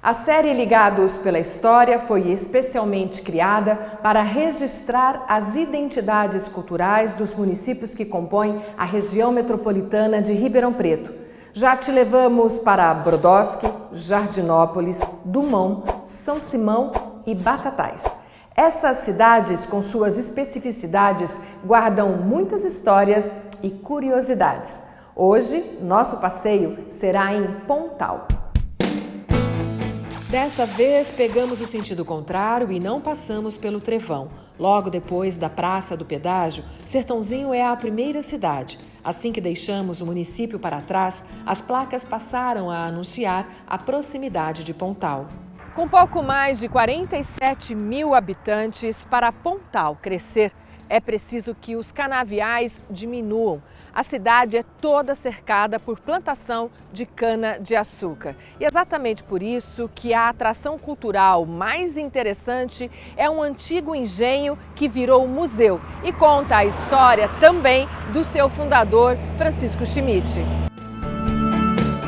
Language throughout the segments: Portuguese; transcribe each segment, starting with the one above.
A série Ligados pela História foi especialmente criada para registrar as identidades culturais dos municípios que compõem a região metropolitana de Ribeirão Preto. Já te levamos para Brodowski, Jardinópolis, Dumont, São Simão e Batatais. Essas cidades, com suas especificidades, guardam muitas histórias e curiosidades. Hoje, nosso passeio será em Pontal. Dessa vez, pegamos o sentido contrário e não passamos pelo Trevão. Logo depois da Praça do Pedágio, Sertãozinho é a primeira cidade. Assim que deixamos o município para trás, as placas passaram a anunciar a proximidade de Pontal. Com pouco mais de 47 mil habitantes, para Pontal crescer, é preciso que os canaviais diminuam. A cidade é toda cercada por plantação de cana-de-açúcar. E exatamente por isso que a atração cultural mais interessante é um antigo engenho que virou museu e conta a história também do seu fundador, Francisco Schmidt.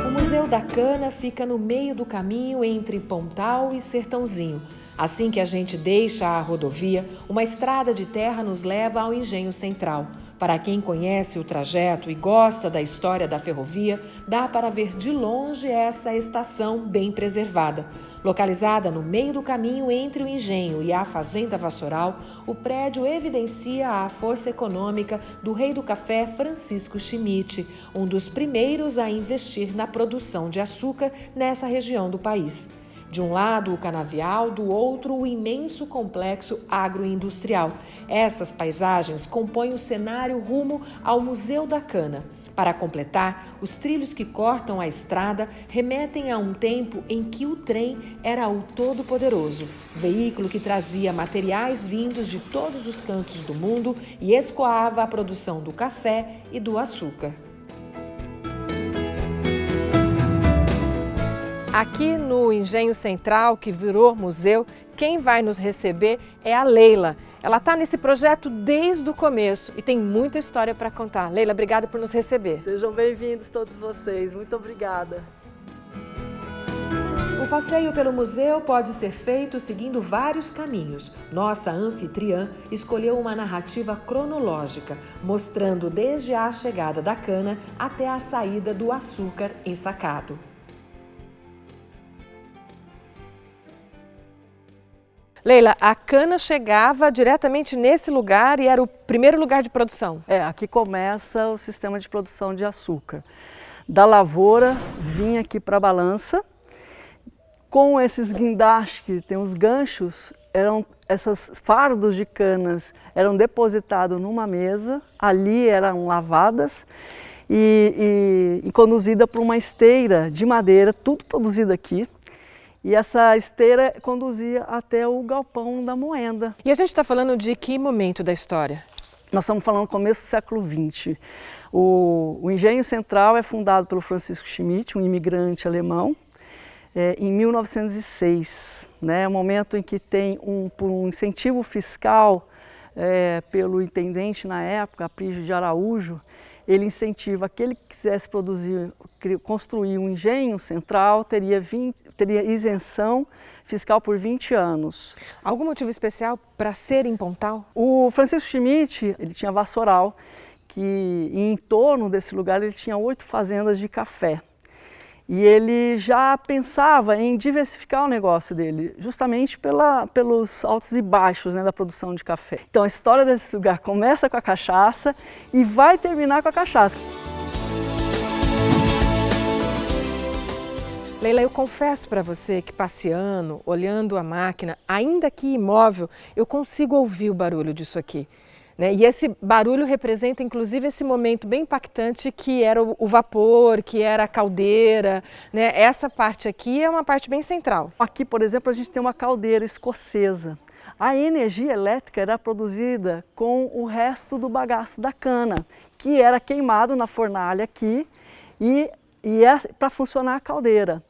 O Museu da Cana fica no meio do caminho entre Pontal e Sertãozinho. Assim que a gente deixa a rodovia, uma estrada de terra nos leva ao engenho central. Para quem conhece o trajeto e gosta da história da ferrovia, dá para ver de longe essa estação bem preservada. Localizada no meio do caminho entre o engenho e a Fazenda Vassoural, o prédio evidencia a força econômica do rei do café Francisco Schmidt, um dos primeiros a investir na produção de açúcar nessa região do país. De um lado o canavial, do outro o imenso complexo agroindustrial. Essas paisagens compõem o cenário rumo ao Museu da Cana. Para completar, os trilhos que cortam a estrada remetem a um tempo em que o trem era o todo-poderoso, veículo que trazia materiais vindos de todos os cantos do mundo e escoava a produção do café e do açúcar. Aqui no Engenho Central, que virou museu, quem vai nos receber é a Leila. Ela está nesse projeto desde o começo e tem muita história para contar. Leila, obrigada por nos receber. Sejam bem-vindos todos vocês. Muito obrigada. O passeio pelo museu pode ser feito seguindo vários caminhos. Nossa anfitriã escolheu uma narrativa cronológica, mostrando desde a chegada da cana até a saída do açúcar ensacado. Leila, a cana chegava diretamente nesse lugar e era o primeiro lugar de produção? Aqui começa o sistema de produção de açúcar. Da lavoura vinha aqui para a balança, com esses guindastes, que tem os ganchos, esses fardos de canas eram depositados numa mesa, ali eram lavadas e conduzida por uma esteira de madeira, tudo produzido aqui. E essa esteira conduzia até o galpão da moenda. E a gente está falando de que momento da história? Nós estamos falando do começo do século XX. O Engenho Central é fundado pelo Francisco Schmidt, um imigrante alemão, em 1906. É o momento em que tem por um incentivo fiscal pelo intendente na época, Aprígio de Araújo, ele incentiva aquele que quisesse construir um engenho central, teria isenção fiscal por 20 anos. Algum motivo especial para ser em Pontal? O Francisco Schmidt, ele tinha Vassoural, que em torno desse lugar ele tinha 8 fazendas de café. E ele já pensava em diversificar o negócio dele, justamente pelos altos e baixos da produção de café. Então a história desse lugar começa com a cachaça e vai terminar com a cachaça. Leila, eu confesso para você que passeando, olhando a máquina, ainda que imóvel, eu consigo ouvir o barulho disso aqui. E esse barulho representa, inclusive, esse momento bem impactante que era o vapor, que era a caldeira. Essa parte aqui é uma parte bem central. Aqui, por exemplo, a gente tem uma caldeira escocesa. A energia elétrica era produzida com o resto do bagaço da cana, que era queimado na fornalha aqui e para funcionar a caldeira.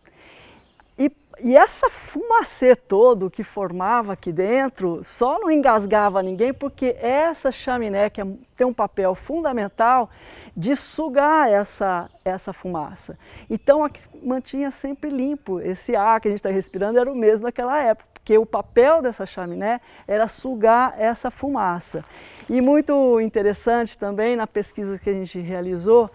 E E essa fumacê todo que formava aqui dentro só não engasgava ninguém porque essa chaminé que tem um papel fundamental de sugar essa fumaça. Então aqui mantinha sempre limpo, esse ar que a gente está respirando era o mesmo naquela época, porque o papel dessa chaminé era sugar essa fumaça. E muito interessante também na pesquisa que a gente realizou,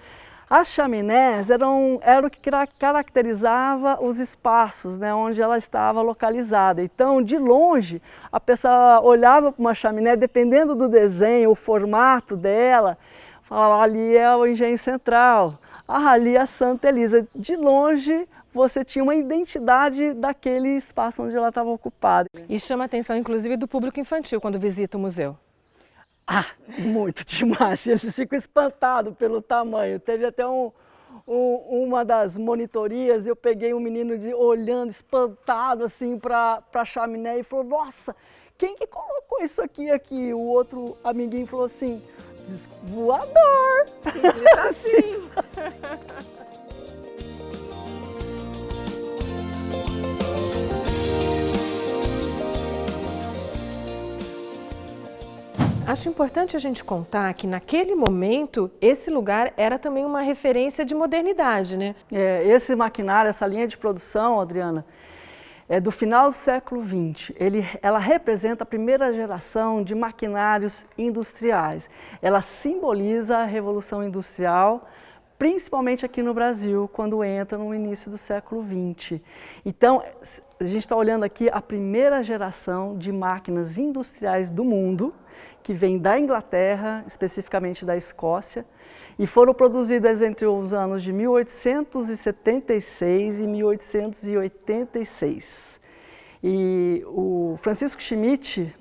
as chaminés eram o que caracterizava os espaços, né, onde ela estava localizada. Então, de longe, a pessoa olhava para uma chaminé, dependendo do desenho, o formato dela, falava, ali é o Engenho Central, ali é a Santa Elisa. De longe, você tinha uma identidade daquele espaço onde ela estava ocupada. E chama a atenção, inclusive, do público infantil quando visita o museu. Muito demais, eles ficam espantados pelo tamanho. Teve até uma das monitorias, eu peguei um menino olhando espantado assim para a chaminé e falou, nossa, quem que colocou isso aqui? O outro amiguinho falou assim, voador. Simples assim. Acho importante a gente contar que naquele momento esse lugar era também uma referência de modernidade, né? Esse maquinário, essa linha de produção, Adriana, é do final do século XX. Ela representa a primeira geração de maquinários industriais. Ela simboliza a Revolução Industrial, principalmente aqui no Brasil, quando entra no início do século XX. Então, a gente está olhando aqui a primeira geração de máquinas industriais do mundo, que vem da Inglaterra, especificamente da Escócia, e foram produzidas entre os anos de 1876 e 1886. E o Francisco Schmidt,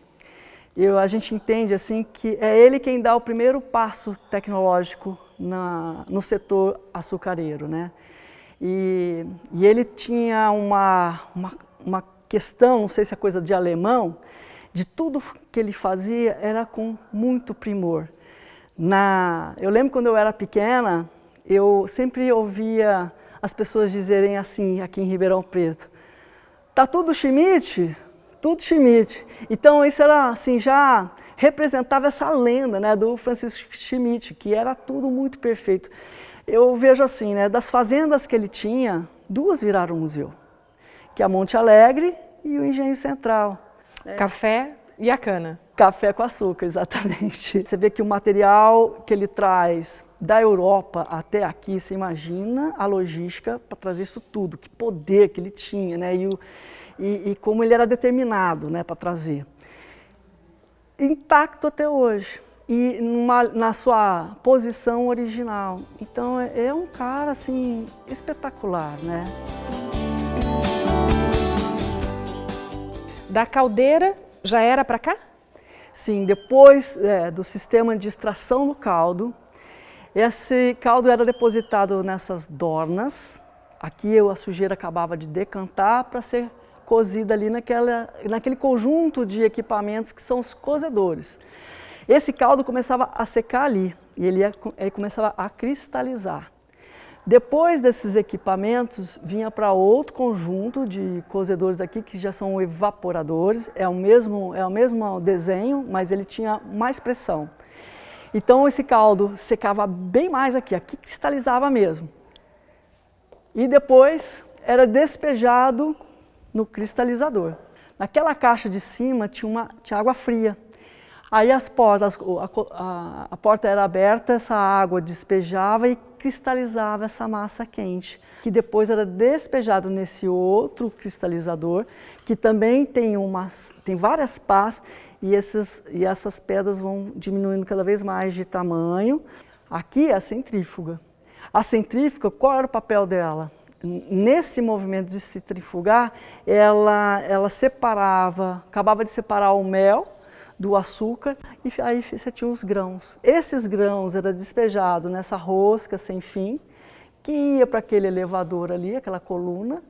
a gente entende assim que é ele quem dá o primeiro passo tecnológico no setor açucareiro, né? E ele tinha uma questão, não sei se é coisa de alemão, de tudo que ele fazia era com muito primor. Eu lembro quando eu era pequena, eu sempre ouvia as pessoas dizerem assim, aqui em Ribeirão Preto, tá tudo Schmidt? Tudo Schmidt. Então isso era assim, já representava essa lenda, né, do Francisco Schmidt, que era tudo muito perfeito. Eu vejo assim, né, das fazendas que ele tinha, duas viraram museu, que é a Monte Alegre e o Engenho Central. Café e a cana. Café com açúcar, exatamente. Você vê que o material que ele traz da Europa até aqui, você imagina a logística para trazer isso tudo, que poder que ele tinha, né? E como ele era determinado, né, para trazer. Intacto até hoje e na sua posição original. Então é um cara assim espetacular, né? Da caldeira já era para cá? Sim, depois do sistema de extração do caldo, esse caldo era depositado nessas dornas. Aqui a sujeira acabava de decantar para ser cozida ali naquele conjunto de equipamentos que são os cozedores. Esse caldo começava a secar ali e ele começava a cristalizar. Depois desses equipamentos, vinha para outro conjunto de cozedores aqui, que já são evaporadores, é o mesmo desenho, mas ele tinha mais pressão. Então esse caldo secava bem mais aqui cristalizava mesmo. E depois era despejado no cristalizador. Naquela caixa de cima tinha água fria. Aí a porta era aberta, essa água despejava e cristalizava essa massa quente, que depois era despejado nesse outro cristalizador, que também tem várias pás e essas pedras vão diminuindo cada vez mais de tamanho. Aqui é a centrífuga. A centrífuga, qual era o papel dela? Nesse movimento de centrifugar, ela acabava de separar o mel do açúcar e aí você tinha os grãos. Esses grãos eram despejados nessa rosca sem fim, que ia para aquele elevador ali, aquela coluna.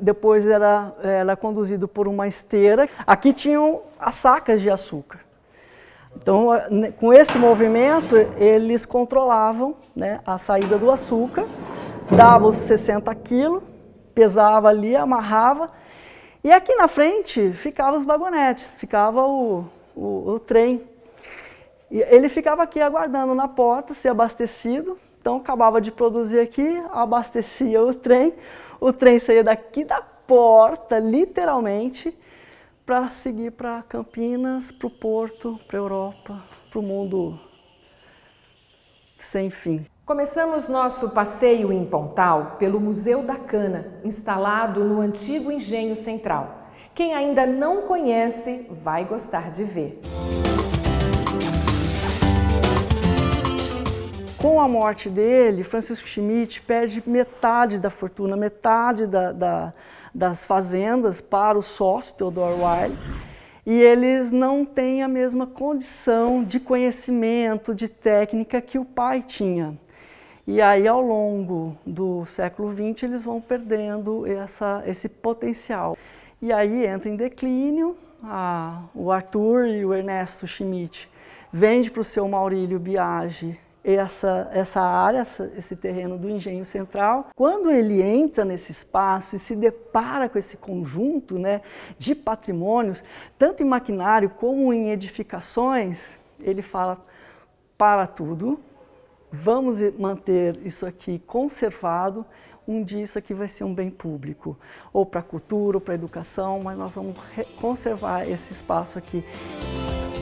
Depois era conduzido por uma esteira. Aqui tinham as sacas de açúcar. Então, com esse movimento, eles controlavam, né, a saída do açúcar, davam os 60 quilos pesava ali, amarrava, e aqui na frente ficavam os vagonetes, ficava o trem. E ele ficava aqui aguardando na porta, ser abastecido. Então acabava de produzir aqui, abastecia o trem saía daqui da porta, literalmente, para seguir para Campinas, para o Porto, para a Europa, para o mundo sem fim. Começamos nosso passeio em Pontal pelo Museu da Cana, instalado no antigo Engenho Central. Quem ainda não conhece vai gostar de ver. Com a morte dele, Francisco Schmidt perde metade da fortuna, metade das fazendas para o sócio, Theodor Weil, e eles não têm a mesma condição de conhecimento, de técnica que o pai tinha. E aí, ao longo do século XX, eles vão perdendo esse potencial. E aí entra em declínio, o Arthur e o Ernesto Schmidt vende para o seu Maurílio Biagi essa área, esse terreno do Engenho Central. Quando ele entra nesse espaço e se depara com esse conjunto, né, de patrimônios, tanto em maquinário como em edificações, ele fala, para tudo, vamos manter isso aqui conservado, um dia isso aqui vai ser um bem público, ou para a cultura, ou para a educação, mas nós vamos conservar esse espaço aqui.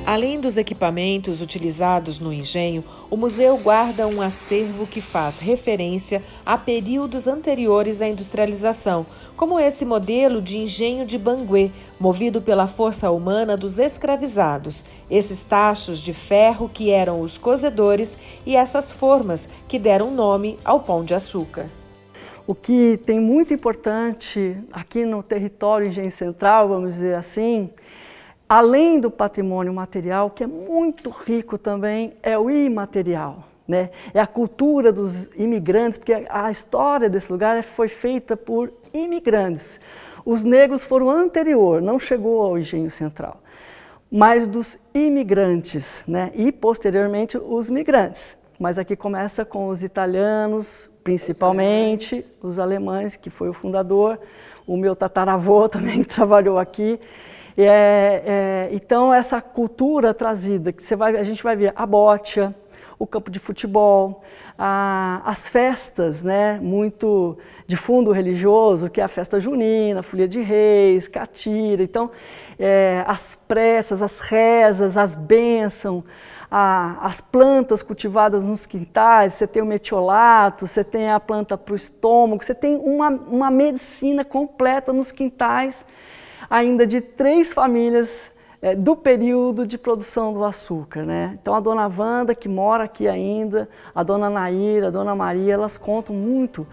Além dos equipamentos utilizados no engenho, o museu guarda um acervo que faz referência a períodos anteriores à industrialização, como esse modelo de engenho de Banguê, movido pela força humana dos escravizados, esses tachos de ferro que eram os cozedores e essas formas que deram nome ao Pão de Açúcar. O que tem muito importante aqui no território Engenho Central, vamos dizer assim, além do patrimônio material, que é muito rico também, é o imaterial, né? É a cultura dos imigrantes, porque a história desse lugar foi feita por imigrantes. Os negros foram anterior, não chegou ao Engenho Central, mas dos imigrantes, né? E posteriormente os migrantes. Mas aqui começa com os italianos, principalmente os alemães, que foi o fundador, o meu tataravô também trabalhou aqui. Então, essa cultura trazida, que a gente vai ver a bótia, o campo de futebol, as festas, né, muito de fundo religioso, que é a festa junina, a folia de reis, catira. Então, as preces, as rezas, as bênçãos, as plantas cultivadas nos quintais, você tem o metiolato, você tem a planta para o estômago, você tem uma medicina completa nos quintais, ainda de 3 famílias do período de produção do açúcar, né? Então a dona Wanda, que mora aqui ainda, a dona Naira, a dona Maria, elas contam muito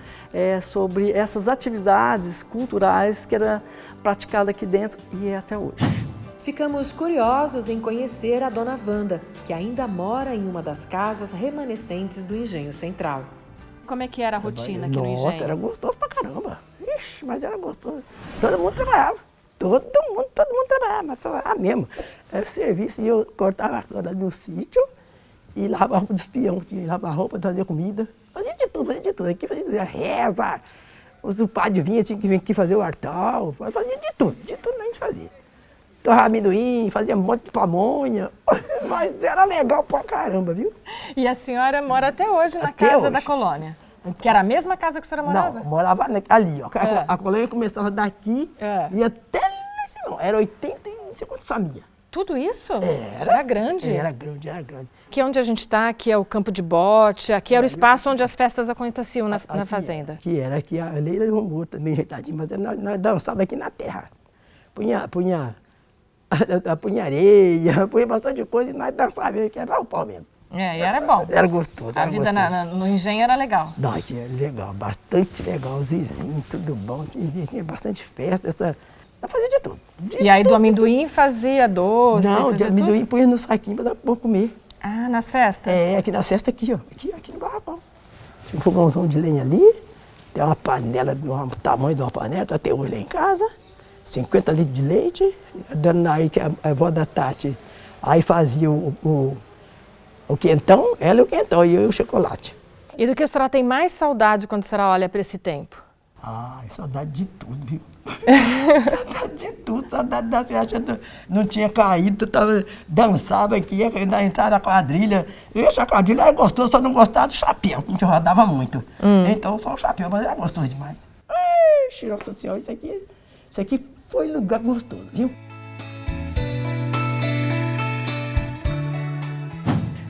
sobre essas atividades culturais que era praticada aqui dentro e é até hoje. Ficamos curiosos em conhecer a dona Wanda, que ainda mora em uma das casas remanescentes do Engenho Central. Como é que era a rotina aqui no engenho? Nossa, era gostoso pra caramba. Ixi, mas era gostoso. Todo mundo trabalhava. Todo mundo trabalhava, mas trabalhava mesmo. Era serviço e eu cortava a corda do sítio e lavava a roupa dos peões, lavava a roupa, trazia comida. Fazia de tudo. Aqui fazia reza, o padre vinha, tinha que vir aqui fazer o artal, fazia de tudo a gente fazia. Torrava amendoim, fazia um monte de pamonha, mas era legal pra caramba, viu? E a senhora mora até hoje na casa da colônia? Que era a mesma casa que a senhora morava? Não, morava ali, ó. A colônia começava daqui e até lá em cima. Era 80 e não sei quantas famílias. Tudo isso? Era grande? Era grande. Aqui onde a gente está, aqui é o campo de bote, aqui era o espaço onde as festas aconteciam na fazenda. Aqui a Leila e o Romô também ajeitadinho, mas nós dançávamos aqui na terra. Punha areia, punha bastante coisa e nós dançávamos, que era o pau mesmo. E era bom. Era gostoso. A vida no engenho era legal. Não, aqui era legal, bastante legal, os vizinhos, tudo bom, tinha bastante festa, nós fazia de tudo. E aí do amendoim fazia doce? Não, de amendoim punha no saquinho para dar para comer. Ah, nas festas? Aqui nas festas aqui, ó, aqui no barracão. Tinha um fogãozão de lenha ali, tem uma panela do tamanho de uma panela, até hoje lá em casa. 50 litros de leite, a dona aí, que é a avó da Tati, aí fazia o quentão, ela e o quentão, e eu o chocolate. E do que a senhora tem mais saudade quando a senhora olha para esse tempo? Ah, saudade de tudo, viu? Saudade de tudo, saudade da festa. Não tinha caído, dançava aqui, na entrada da quadrilha. E essa quadrilha era gostosa, só não gostava do chapéu, que a gente rodava muito. Então só o chapéu, mas era gostoso demais. Ixi, nossa senhora, isso aqui foi lugar gostoso, viu?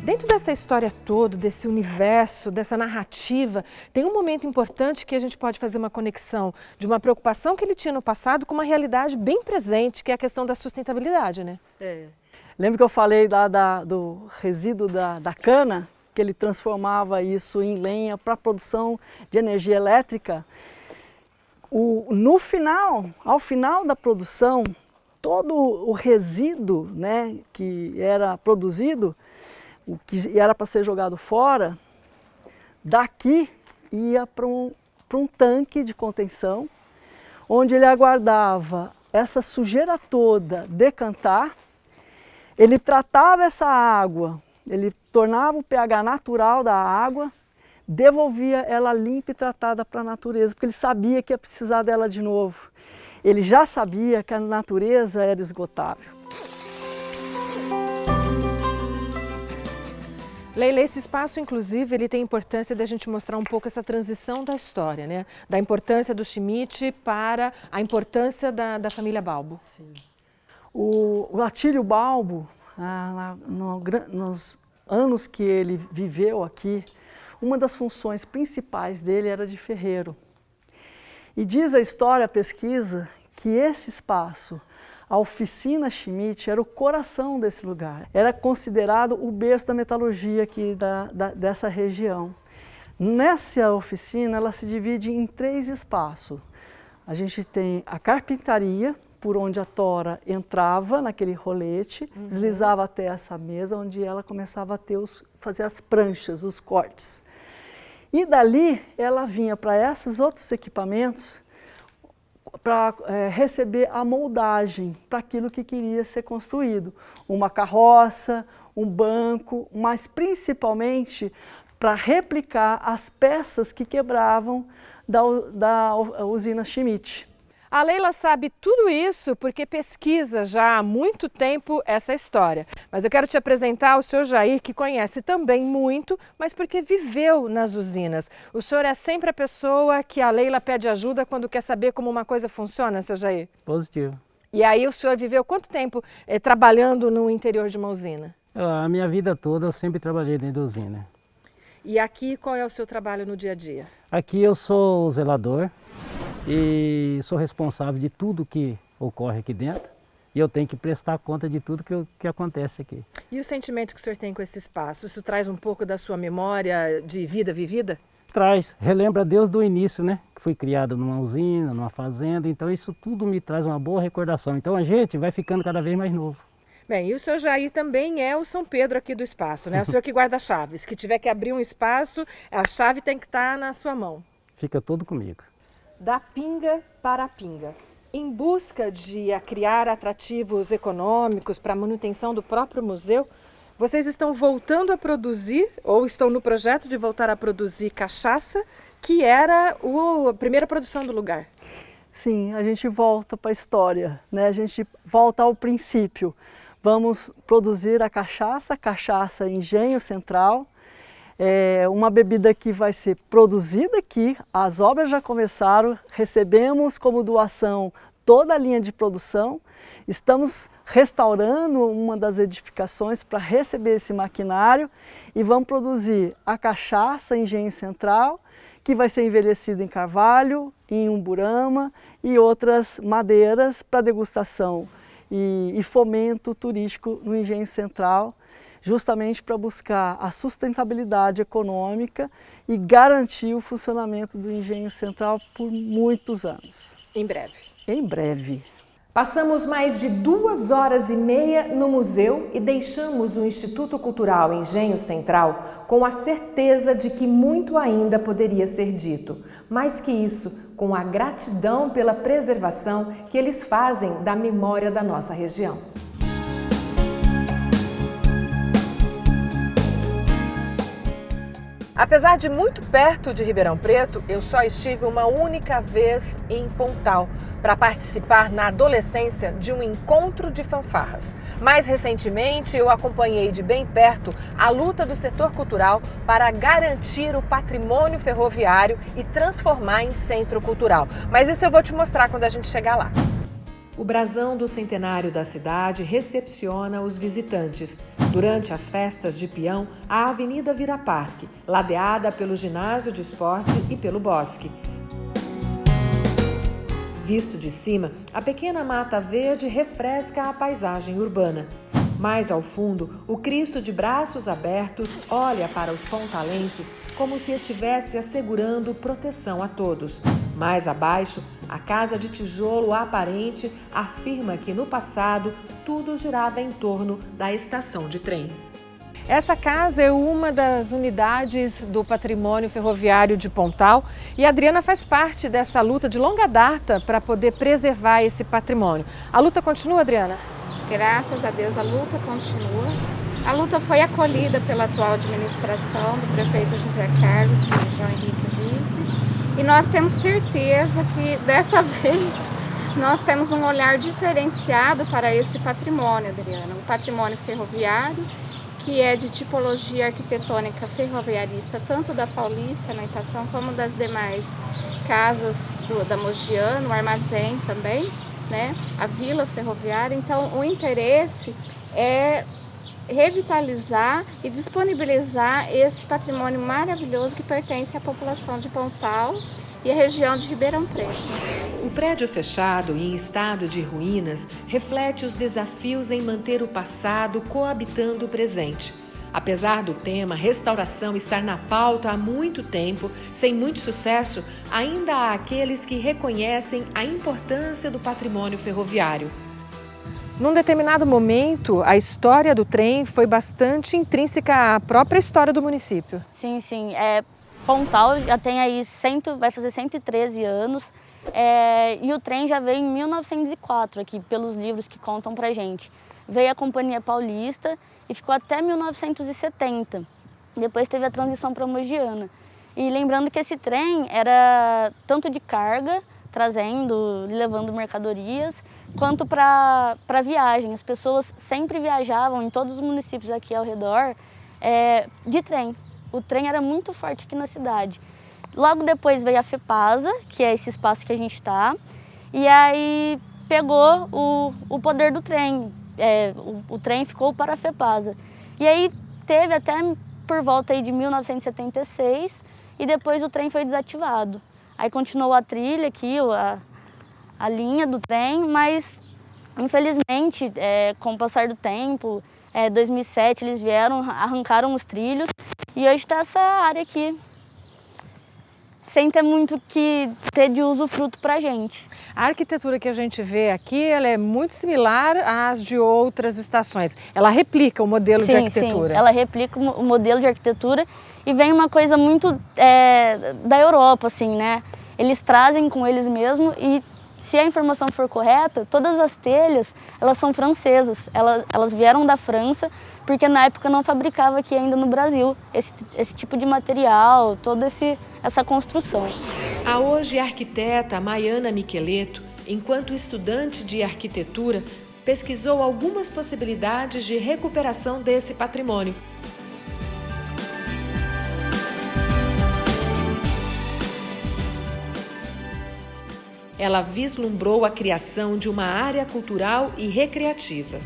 Dentro dessa história toda, desse universo, dessa narrativa, tem um momento importante que a gente pode fazer uma conexão de uma preocupação que ele tinha no passado com uma realidade bem presente, que é a questão da sustentabilidade, né? Lembra que eu falei do resíduo da cana, que ele transformava isso em lenha para a produção de energia elétrica? Ao final da produção, todo o resíduo, né, que era produzido, o que era para ser jogado fora, daqui ia para um tanque de contenção, onde ele aguardava essa sujeira toda decantar, ele tratava essa água, ele tornava o pH natural da água, devolvia ela limpa e tratada para a natureza, porque ele sabia que ia precisar dela de novo. Ele já sabia que a natureza era esgotável. Leila, esse espaço, inclusive, ele tem importância da gente mostrar um pouco essa transição da história, né? Da importância do Schmidt para a importância da família Balbo. Sim. O Atílio Balbo, nos anos que ele viveu aqui, uma das funções principais dele era de ferreiro. E diz a história, a pesquisa, que esse espaço, a oficina Schmidt, era o coração desse lugar. Era considerado o berço da metalurgia aqui dessa região. Nessa oficina, ela se divide em 3 espaços. A gente tem a carpintaria, por onde a tora entrava naquele rolete, deslizava até essa mesa, onde ela começava a fazer as pranchas, os cortes. E dali, ela vinha para esses outros equipamentos, para receber a moldagem para aquilo que queria ser construído. Uma carroça, um banco, mas principalmente para replicar as peças que quebravam da usina Schmidt. A Leila sabe tudo isso porque pesquisa já há muito tempo essa história. Mas eu quero te apresentar o senhor Jair, que conhece também muito, mas porque viveu nas usinas. O senhor é sempre a pessoa que a Leila pede ajuda quando quer saber como uma coisa funciona, seu Jair? Positivo. E aí o senhor viveu quanto tempo trabalhando no interior de uma usina? A minha vida toda eu sempre trabalhei dentro da usina. E aqui qual é o seu trabalho no dia a dia? Aqui eu sou o zelador e sou responsável de tudo que ocorre aqui dentro. E eu tenho que prestar conta de tudo que acontece aqui. E o sentimento que o senhor tem com esse espaço? Isso traz um pouco da sua memória de vida vivida? Traz, relembra Deus do início, né? Que fui criado numa usina, numa fazenda, então isso tudo me traz uma boa recordação. Então a gente vai ficando cada vez mais novo. Bem, e o senhor Jair também é o São Pedro aqui do espaço, né? O senhor que guarda chaves, que tiver que abrir um espaço, a chave tem que estar na sua mão. Fica tudo comigo. Da pinga para a pinga. Em busca de criar atrativos econômicos para a manutenção do próprio museu, vocês estão voltando a produzir, ou estão no projeto de voltar a produzir cachaça, que era a primeira produção do lugar. Sim, a gente volta para a história, né? A gente volta ao princípio. Vamos produzir a cachaça Engenho Central, uma bebida que vai ser produzida aqui, as obras já começaram, recebemos como doação toda a linha de produção, estamos restaurando uma das edificações para receber esse maquinário e vamos produzir a cachaça Engenho Central, que vai ser envelhecida em carvalho, em umburama e outras madeiras para degustação e fomento turístico no Engenho Central, justamente para buscar a sustentabilidade econômica e garantir o funcionamento do Engenho Central por muitos anos. Em breve. Em breve. Passamos mais de 2h30 no museu e deixamos o Instituto Cultural Engenho Central com a certeza de que muito ainda poderia ser dito. Mais que isso, com a gratidão pela preservação que eles fazem da memória da nossa região. Apesar de muito perto de Ribeirão Preto, eu só estive uma única vez em Pontal para participar na adolescência de um encontro de fanfarras. Mais recentemente, eu acompanhei de bem perto a luta do setor cultural para garantir o patrimônio ferroviário e transformar em centro cultural. Mas isso eu vou te mostrar quando a gente chegar lá. O brasão do centenário da cidade recepciona os visitantes. Durante as festas de peão, a avenida vira parque, ladeada pelo ginásio de esporte e pelo bosque. Visto de cima, a pequena mata verde refresca a paisagem urbana. Mais ao fundo, o Cristo de braços abertos olha para os pontalenses como se estivesse assegurando proteção a todos. Mais abaixo, a casa de tijolo aparente afirma que no passado tudo girava em torno da estação de trem. Essa casa é uma das unidades do patrimônio ferroviário de Pontal e a Adriana faz parte dessa luta de longa data para poder preservar esse patrimônio. A luta continua, Adriana? Graças a Deus a luta continua. A luta foi acolhida pela atual administração do prefeito José Carlos e João Henrique Vice. E nós temos certeza que dessa vez nós temos um olhar diferenciado para esse patrimônio, Adriana. Um patrimônio ferroviário que é de tipologia arquitetônica ferroviarista, tanto da Paulista, na estação, como das demais casas da Mogiana, o armazém também, né? A vila ferroviária. Então, o interesse é revitalizar e disponibilizar esse patrimônio maravilhoso que pertence à população de Pontal e à região de Ribeirão Preto. O prédio fechado e em estado de ruínas reflete os desafios em manter o passado coabitando o presente. Apesar do tema restauração estar na pauta há muito tempo, sem muito sucesso, ainda há aqueles que reconhecem a importância do patrimônio ferroviário. Num determinado momento, a história do trem foi bastante intrínseca à própria história do município. Sim. Pontal já tem aí vai fazer 113 anos e o trem já veio em 1904 aqui, pelos livros que contam pra gente. Veio a Companhia Paulista e ficou até 1970. Depois teve a transição para a Mogiana. E lembrando que esse trem era tanto de carga, trazendo, levando mercadorias, quanto para viagem. As pessoas sempre viajavam em todos os municípios aqui ao redor de trem. O trem era muito forte aqui na cidade. Logo depois veio a FEPASA, que é esse espaço que a gente está, e aí pegou o poder do trem. O trem ficou para a FEPASA. E aí teve até por volta aí de 1976 e depois o trem foi desativado. Aí continuou a trilha aqui, a linha do trem, mas infelizmente com o passar do tempo, 2007 eles vieram, arrancaram os trilhos e hoje está essa área aqui, sem ter muito que ter de usufruto para a gente. A arquitetura que a gente vê aqui, ela é muito similar às de outras estações. Ela replica o modelo de arquitetura. Sim, ela replica o modelo de arquitetura e vem uma coisa muito da Europa, assim, né? Eles trazem com eles mesmos e se a informação for correta, todas as telhas, elas são francesas. Elas vieram da França, porque na época não fabricava aqui ainda no Brasil esse tipo de material, toda essa construção. A hoje arquiteta Maiana Micheleto, enquanto estudante de arquitetura, pesquisou algumas possibilidades de recuperação desse patrimônio. Ela vislumbrou a criação de uma área cultural e recreativa.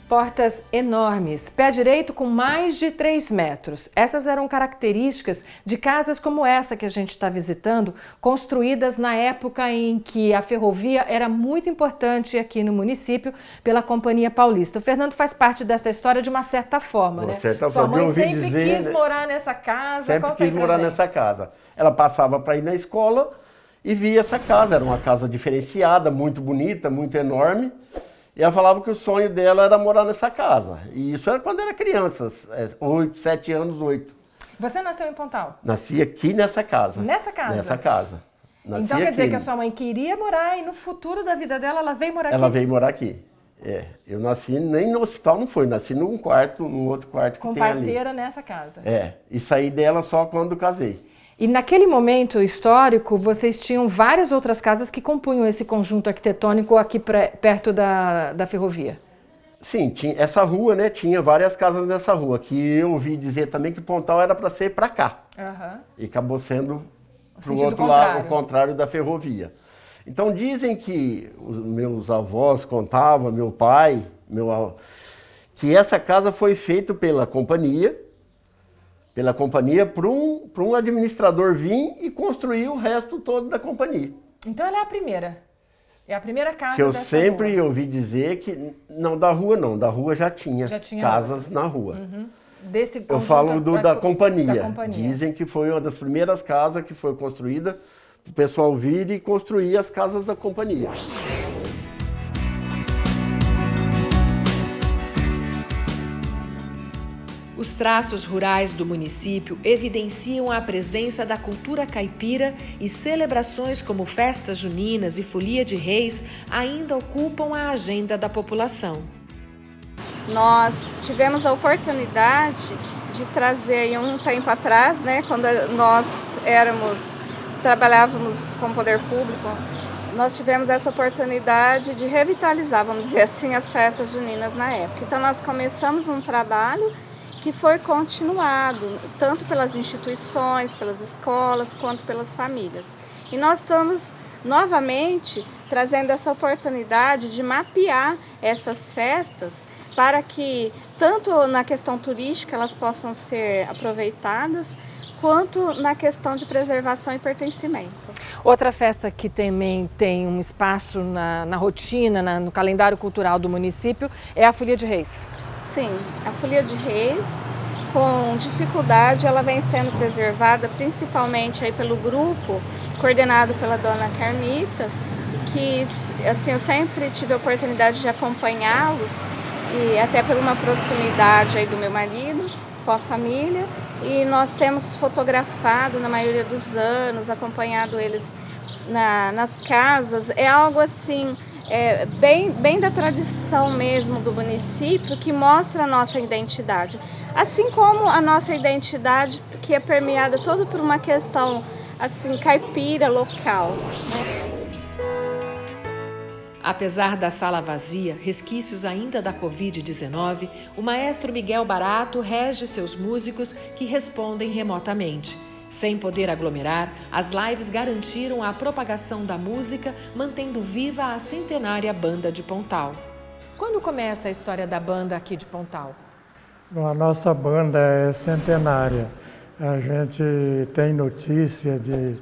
Portas enormes, pé direito com mais de 3 metros. Essas eram características de casas como essa que a gente está visitando, construídas na época em que a ferrovia era muito importante aqui no município pela Companhia Paulista. O Fernando faz parte dessa história de uma certa forma, né? Sua mãe sempre quis morar nessa casa. Sempre quis morar nessa casa. Ela passava para ir na escola e via essa casa. Era uma casa diferenciada, muito bonita, muito enorme. E ela falava que o sonho dela era morar nessa casa. E isso era quando era criança, 7 anos, 8. Você nasceu em Pontal? Nasci aqui nessa casa. Nessa casa? Nessa casa. Nasci então quer aqui. dizer que a sua mãe queria morar e no futuro da vida dela ela veio morar aqui? Ela veio morar aqui. Eu nasci, nem no hospital não foi, nasci num outro quarto que Com tem ali. parteira nessa casa. E saí dela só quando casei. E naquele momento histórico, vocês tinham várias outras casas que compunham esse conjunto arquitetônico aqui perto da ferrovia. Sim, essa rua, né, tinha várias casas nessa rua, que eu ouvi dizer também que Pontal era para ser para cá. E acabou sendo para o outro lado, o contrário da ferrovia. Então dizem que os meus avós contavam, meu pai, que essa casa foi feita pela companhia para um administrador vir e construir o resto todo da companhia. Então ela é a primeira? É a primeira casa que eu dessa sempre rua. ouvi dizer que, não, da rua já tinha casas outras. Na rua. Desse eu falo da companhia. companhia. Dizem que foi uma das primeiras casas que foi construída para o pessoal vir e construir as casas da companhia. Os traços rurais do município evidenciam a presença da cultura caipira e celebrações como festas juninas e folia de reis ainda ocupam a agenda da população. Nós tivemos a oportunidade de trazer um tempo atrás, né, quando nós trabalhávamos com o poder público, nós tivemos essa oportunidade de revitalizar, vamos dizer assim, as festas juninas na época. Então nós começamos um trabalho que foi continuado, tanto pelas instituições, pelas escolas, quanto pelas famílias. E nós estamos novamente trazendo essa oportunidade de mapear essas festas para que, tanto na questão turística, elas possam ser aproveitadas, quanto na questão de preservação e pertencimento. Outra festa que também tem um espaço na rotina, no calendário cultural do município, é a Folia de Reis. Sim, a Folia de Reis, com dificuldade, ela vem sendo preservada principalmente aí pelo grupo coordenado pela dona Carmita, que assim, eu sempre tive a oportunidade de acompanhá-los, e até por uma proximidade aí do meu marido com a família, e nós temos fotografado na maioria dos anos, acompanhado eles nas casas. É algo assim, bem da tradição mesmo do município, que mostra a nossa identidade. Assim como a nossa identidade, que é permeada toda por uma questão assim, caipira local, né? Apesar da sala vazia, resquícios ainda da Covid-19, o maestro Miguel Barato rege seus músicos que respondem remotamente. Sem poder aglomerar, as lives garantiram a propagação da música, mantendo viva a centenária Banda de Pontal. Quando começa a história da banda aqui de Pontal? A nossa banda é centenária. A gente tem notícia de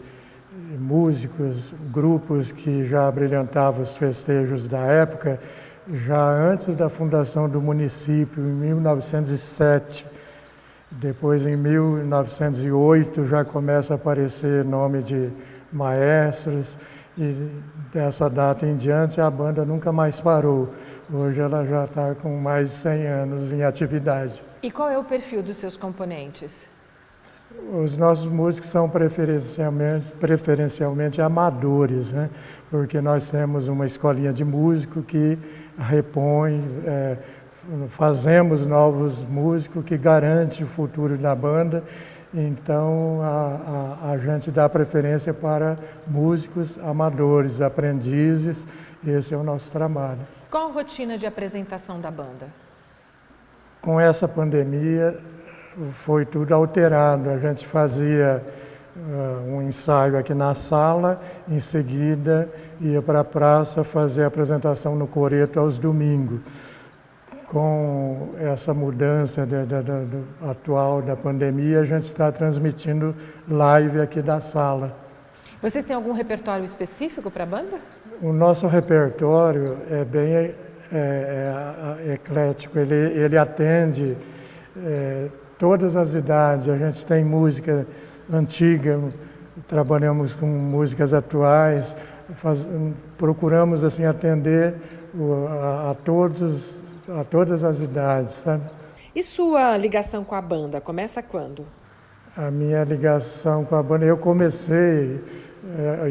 músicos, grupos que já brilhantavam os festejos da época, já antes da fundação do município, em 1907. Depois, em 1908, já começa a aparecer nome de maestros, e dessa data em diante a banda nunca mais parou. Hoje ela já está com mais de 100 anos em atividade. E qual é o perfil dos seus componentes? Os nossos músicos são preferencialmente amadores, né? Porque nós temos uma escolinha de músico que repõe, fazemos novos músicos que garante o futuro da banda. Então a gente dá preferência para músicos amadores, aprendizes. Esse é o nosso trabalho. Qual a rotina de apresentação da banda? Com essa pandemia foi tudo alterado. A gente fazia um ensaio aqui na sala, em seguida ia para a praça fazer a apresentação no Coreto aos domingos. Com essa mudança atual da pandemia, a gente está transmitindo live aqui da sala. Vocês têm algum repertório específico para a banda? O nosso repertório é bem eclético, ele atende todas as idades. A gente tem música antiga, trabalhamos com músicas atuais, procuramos assim atender a todas as idades, sabe? E sua ligação com a banda começa quando? A minha ligação com a banda, eu comecei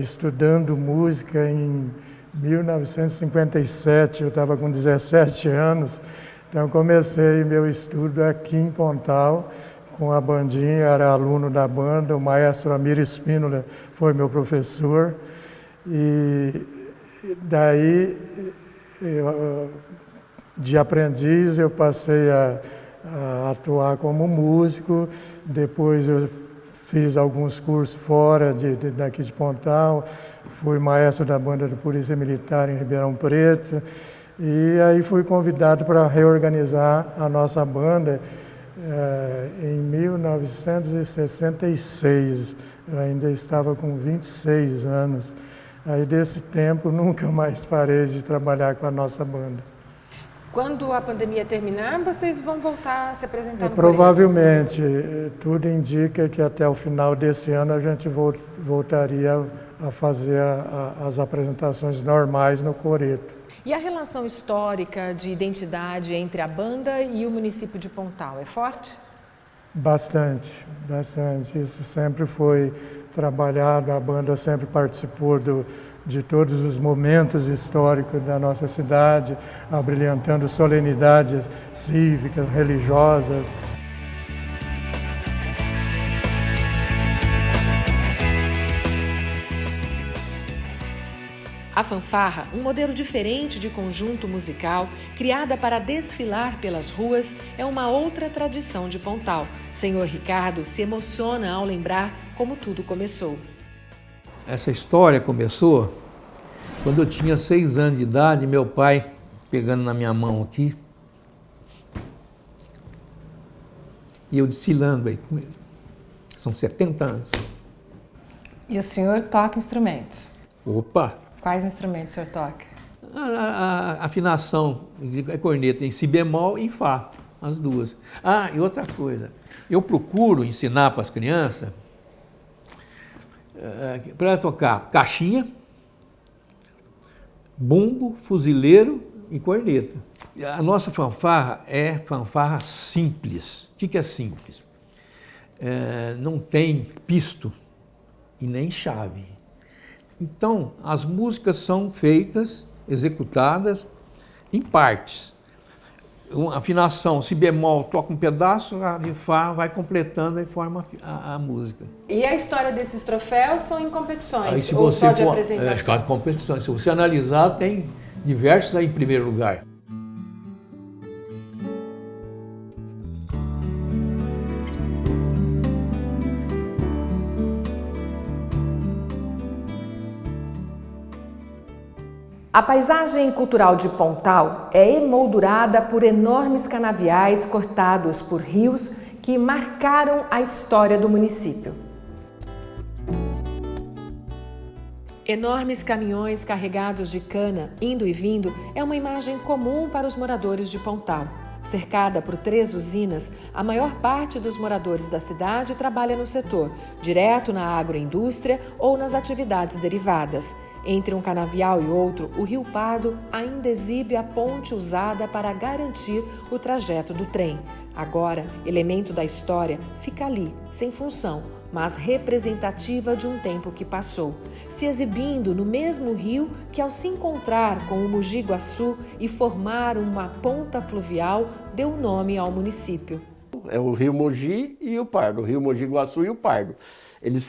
estudando música em 1957, eu estava com 17 anos, então comecei meu estudo aqui em Pontal, com a bandinha, era aluno da banda, o maestro Amir Espínola foi meu professor, e daí, de aprendiz, eu passei a atuar como músico, depois eu fiz alguns cursos fora daqui de Pontal, fui maestro da banda da Polícia Militar em Ribeirão Preto, e aí fui convidado para reorganizar a nossa banda em 1966, eu ainda estava com 26 anos. Aí desse tempo nunca mais parei de trabalhar com a nossa banda. Quando a pandemia terminar, vocês vão voltar a se apresentar no Provavelmente, tudo indica que até o final desse ano a gente voltaria a fazer as apresentações normais no Coreto. E a relação histórica de identidade entre a banda e o município de Pontal é forte? Bastante, bastante. Isso sempre foi trabalhado, a banda sempre participou de todos os momentos históricos da nossa cidade, abrilhantando solenidades cívicas, religiosas. A fanfarra, um modelo diferente de conjunto musical, criada para desfilar pelas ruas, é uma outra tradição de Pontal. Senhor Ricardo se emociona ao lembrar como tudo começou. Essa história começou quando eu tinha 6 anos de idade, meu pai pegando na minha mão aqui, e eu desfilando aí com ele. São 70 anos. E o senhor toca instrumentos? Opa! Quais instrumentos o senhor toca? A afinação é corneta em si bemol e em fá, as duas. Ah, e outra coisa, eu procuro ensinar para as crianças para tocar caixinha, bumbo, fuzileiro e corneta. A nossa fanfarra é fanfarra simples. O que é simples? Não tem pisto e nem chave. Então, as músicas são feitas, executadas em partes. Uma afinação, si bemol toca um pedaço, a de fá vai completando e forma a música. E a história desses troféus são em competições? Aí, se ou você só de for, apresentação? competições. Se você analisar, tem diversos aí em primeiro lugar. A paisagem cultural de Pontal é emoldurada por enormes canaviais cortados por rios que marcaram a história do município. Enormes caminhões carregados de cana, indo e vindo, é uma imagem comum para os moradores de Pontal. Cercada por 3 usinas, a maior parte dos moradores da cidade trabalha no setor, direto na agroindústria ou nas atividades derivadas. Entre um canavial e outro, o Rio Pardo ainda exibe a ponte usada para garantir o trajeto do trem. Agora, elemento da história, fica ali, sem função, mas representativa de um tempo que passou, se exibindo no mesmo rio que, ao se encontrar com o Mogi Guaçu e formar uma ponta fluvial, deu nome ao município. É o Rio Mogi e o Pardo, o Rio Mogi Guaçu e o Pardo. Eles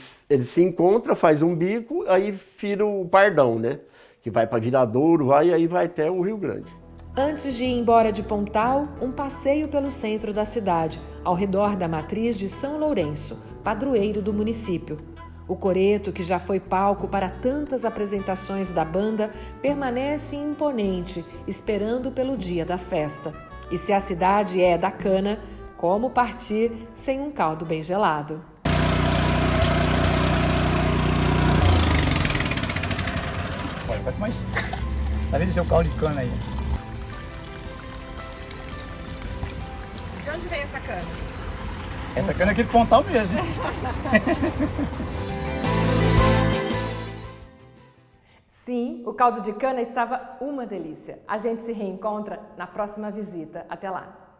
se encontram, faz um bico, aí vira o Pardão, né? Que vai para Viradouro, aí vai até o Rio Grande. Antes de ir embora de Pontal, um passeio pelo centro da cidade, ao redor da matriz de São Lourenço, padroeiro do município. O Coreto, que já foi palco para tantas apresentações da banda, permanece imponente, esperando pelo dia da festa. E se a cidade é da cana, como partir sem um caldo bem gelado? Mas tá vendo seu caldo de cana aí? De onde vem essa cana? Essa cana é aqui de Pontal mesmo. Sim, o caldo de cana estava uma delícia. A gente se reencontra na próxima visita. Até lá!